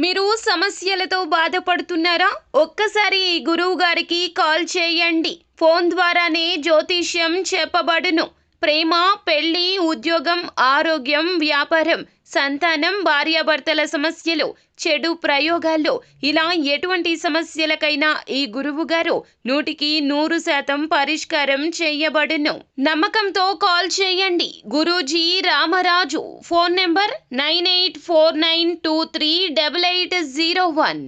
మీరు సమస్యలతో బాధపడుతున్నారా? ఒక్కసారి ఈ గురువు గారికి కాల్ చేయండి. ఫోన్ ద్వారానే జ్యోతిష్యం చెప్పబడును. ప్రేమ, పెళ్లి, ఉద్యోగం, ఆరోగ్యం, వ్యాపారం, సంతానం, భార్యాభర్తల సమస్యలు, చెడు ప్రయోగాల్లో ఇలా ఎటువంటి సమస్యలకైనా ఈ గురువు గారు 100% పరిష్కారం చేయబడును. నమ్మకంతో కాల్ చేయండి. గురూజీ రామరాజు. Phone number 9849238801.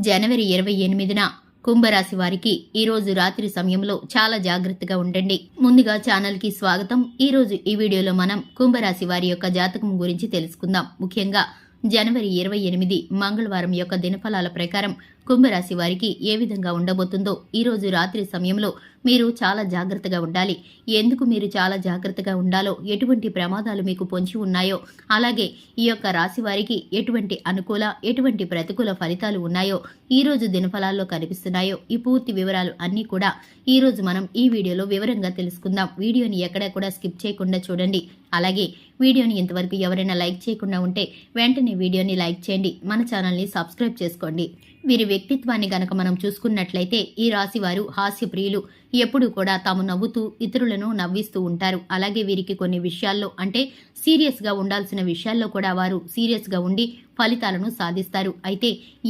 జనవరి 28న కుంభరాశి వారికి ఈ రోజు రాత్రి సమయంలో చాలా జాగ్రత్తగా ఉండండి. ముందుగా ఛానల్ కి స్వాగతం. ఈ రోజు ఈ వీడియోలో మనం కుంభరాశి వారి యొక్క జాతకం గురించి తెలుసుకుందాం. ముఖ్యంగా జనవరి 28 మంగళవారం యొక్క దినఫలాల ప్రకారం కుంభరాశి వారికి ఏ విధంగా ఉండబోతుందో ఈ రోజు రాత్రి సమయంలో మీరు చాలా జాగ్రత్తగా ఉండాలి. ఎందుకు మీరు చాలా జాగ్రత్తగా ఉండాలో, ఎటువంటి ప్రమాదాలు మీకు పొంచి ఉన్నాయో, అలాగే ఈ యొక్క రాశి వారికి ఎటువంటి అనుకూల, ఎటువంటి ప్రతికూల ఫలితాలు ఉన్నాయో ఈ రోజు దినఫలాల్లో కనిపిస్తున్నాయో ఈ పూర్తి వివరాలు అన్నీ కూడా ఈ రోజు మనం ఈ వీడియోలో వివరంగా తెలుసుకుందాం. వీడియోని ఎక్కడా కూడా స్కిప్ చేయకుండా చూడండి. అలాగే వీడియోని ఇంతవరకు ఎవరైనా లైక్ చేయకుండా ఉంటే వెంటనే వీడియోని లైక్ చేయండి. మన ఛానల్ని సబ్స్క్రైబ్ చేసుకోండి. వీరి వ్యక్తిత్వాన్ని గనక మనం చూసుకున్నట్లయితే ఈ రాశి వారు హాస్యప్రియులు. ఎప్పుడూ కూడా తాము నవ్వుతూ ఇతరులను నవ్విస్తూ ఉంటారు. అలాగే వీరికి కొన్ని విషయాల్లో అంటే సీరియస్గా ఉండాల్సిన విషయాల్లో కూడా వారు సీరియస్గా ఉండి ఫలితాలను సాధిస్తారు. అయితే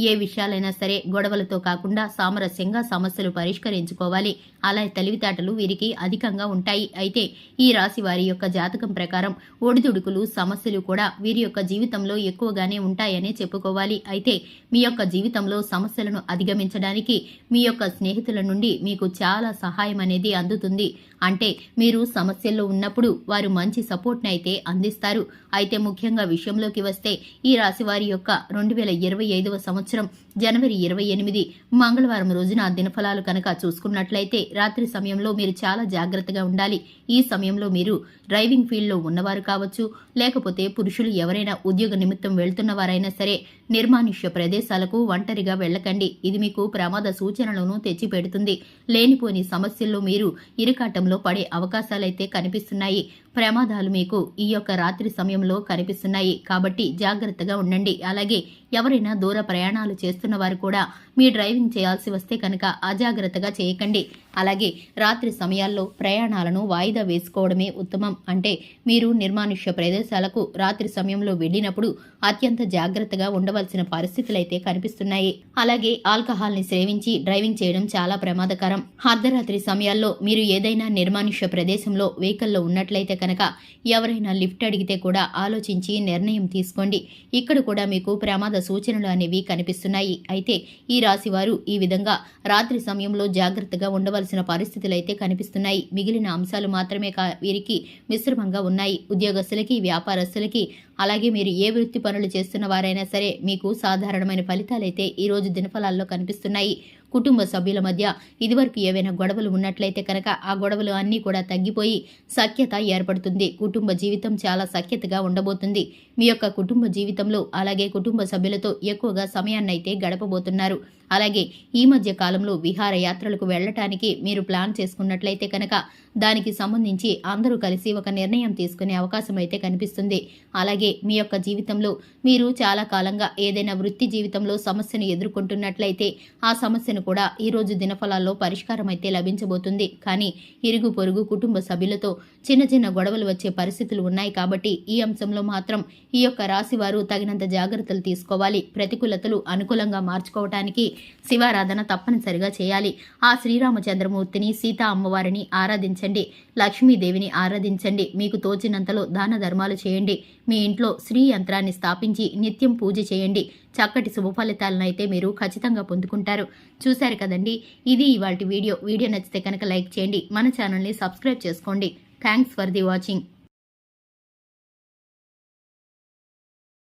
ఏ విషయాలైనా సరే గొడవలతో కాకుండా సామరస్యంగా సమస్యలు పరిష్కరించుకోవాలి. అలా తెలివితేటలు వీరికి అధికంగా ఉంటాయి. అయితే ఈ రాశి వారి యొక్క జాతకం ప్రకారం ఒడిదుడుకులు, సమస్యలు కూడా వీరి యొక్క జీవితంలో ఎక్కువగానే ఉంటాయనే చెప్పుకోవాలి. అయితే మీ యొక్క జీవితంలో సమస్యలను అధిగమించడానికి మీ యొక్క స్నేహితుల నుండి మీకు చాలా సహాయం అనేది అందుతుంది. అంటే మీరు సమస్యల్లో ఉన్నప్పుడు వారు మంచి సపోర్ట్ని అయితే అందిస్తారు. అయితే ముఖ్యంగా విషయంలోకి వస్తే ఈ రాశి వారి యొక్క 2025వ సంవత్సరం జనవరి 28 మంగళవారం రోజున దినఫలాలు కనుక చూసుకున్నట్లయితే రాత్రి సమయంలో మీరు చాలా జాగ్రత్తగా ఉండాలి. ఈ సమయంలో మీరు డ్రైవింగ్ ఫీల్డ్లో ఉన్నవారు కావచ్చు, లేకపోతే పురుషులు ఎవరైనా ఉద్యోగ నిమిత్తం వెళ్తున్నవారైనా సరే నిర్మానుష్య ప్రదేశాలకు ఒంటరిగా వెళ్ళకండి. ఇది మీకు ప్రమాద సూచనలను తెచ్చిపెడుతుంది. లేనిపోని సమస్యల్లో మీరు ఇరుకాటంలో పడే అవకాశాలైతే కనిపిస్తున్నాయి. ప్రమాదాలు మీకు ఈ యొక్క రాత్రి సమయంలో కనిపిస్తున్నాయి. కాబట్టి జాగ్రత్తగా ఉండండి. అలాగే ఎవరైనా దూర ప్రయాణాలు చేస్తున్న వారు కూడా మీ డ్రైవింగ్ చేయాల్సి వస్తే కనుక అజాగ్రత్తగా చేయకండి. అలాగే రాత్రి సమయాల్లో ప్రయాణాలను వాయిదా వేసుకోవడమే ఉత్తమం. అంటే మీరు నిర్మానుష్య ప్రదేశాలకు రాత్రి సమయంలో వెళ్ళినప్పుడు అత్యంత జాగ్రత్తగా ఉండవలసిన పరిస్థితులైతే కనిపిస్తున్నాయి. అలాగే ఆల్కహాల్ని సేవించి డ్రైవింగ్ చేయడం చాలా ప్రమాదకరం. అర్ధరాత్రి సమయాల్లో మీరు ఏదైనా నిర్మానుష్య ప్రదేశంలో వెహికల్లో ఉన్నట్లయితే కనుక ఎవరైనా లిఫ్ట్ అడిగితే కూడా ఆలోచించి నిర్ణయం తీసుకోండి. ఇక్కడ కూడా మీకు ప్రమాద సూచనలు అనేవి కనిపిస్తున్నాయి. అయితే ఈ రాశి వారు ఈ విధంగా రాత్రి సమయంలో జాగ్రత్తగా ఉండవలసిన పరిస్థితులైతే కనిపిస్తున్నాయి. మిగిలిన అంశాలు మాత్రమే వీరికి మిశ్రమంగా ఉన్నాయి. ఉద్యోగస్తులకి, వ్యాపారస్తులకి, అలాగే మీరు ఏ వృత్తి పనులు చేస్తున్న వారైనా సరే మీకు సాధారణమైన ఫలితాలైతే ఈ రోజు దినఫలాల్లో కనిపిస్తున్నాయి. కుటుంబ సభ్యుల మధ్య ఇదివరకు ఏవైనా గొడవలు ఉన్నట్లయితే కనుక ఆ గొడవలు అన్నీ కూడా తగ్గిపోయి సఖ్యత ఏర్పడుతుంది. కుటుంబ జీవితం చాలా సఖ్యతగా ఉండబోతుంది. మీ యొక్క కుటుంబ జీవితంలో అలాగే కుటుంబ సభ్యులతో ఎక్కువగా సమయాన్నైతే గడపబోతున్నారు. అలాగే ఈ మధ్య కాలంలో విహారయాత్రలకు వెళ్లటానికి మీరు ప్లాన్ చేసుకున్నట్లయితే కనుక దానికి సంబంధించి అందరూ కలిసి ఒక నిర్ణయం తీసుకునే అవకాశం అయితే కనిపిస్తుంది. అలాగే మీ యొక్క జీవితంలో మీరు చాలా కాలంగా ఏదైనా వృత్తి జీవితంలో సమస్యను ఎదుర్కొంటున్నట్లయితే ఆ సమస్యను కూడా ఈ రోజు దినఫలాల్లో పరిష్కారం అయితే లభించబోతుంది. కానీ ఇరుగు పొరుగు కుటుంబ సభ్యులతో చిన్న చిన్న గొడవలు వచ్చే పరిస్థితులు ఉన్నాయి. కాబట్టి ఈ అంశంలో మాత్రం ఈ యొక్క రాశి వారు తగినంత జాగ్రత్తలు తీసుకోవాలి. ప్రతికూలతలు అనుకూలంగా మార్చుకోవటానికి శివారాధన తప్పనిసరిగా చేయాలి. ఆ శ్రీరామచంద్రమూర్తిని, సీతా అమ్మవారిని ఆరాధించండి. లక్ష్మీదేవిని ఆరాధించండి. మీకు తోచినంతలో దాన ధర్మాలు చేయండి. మీ ఇంట్లో శ్రీ యంత్రాన్ని స్థాపించి నిత్యం పూజ చేయండి. చక్కటి శుభ ఫలితాలను అయితే మీరు ఖచ్చితంగా పొందుకుంటారు. చూశారు కదండి, ఇది ఇవాల్టి వీడియో. వీడియో నచ్చితే కనుక లైక్ చేయండి. మన ఛానల్ని సబ్స్క్రైబ్ చేసుకోండి. Thanks for the watching.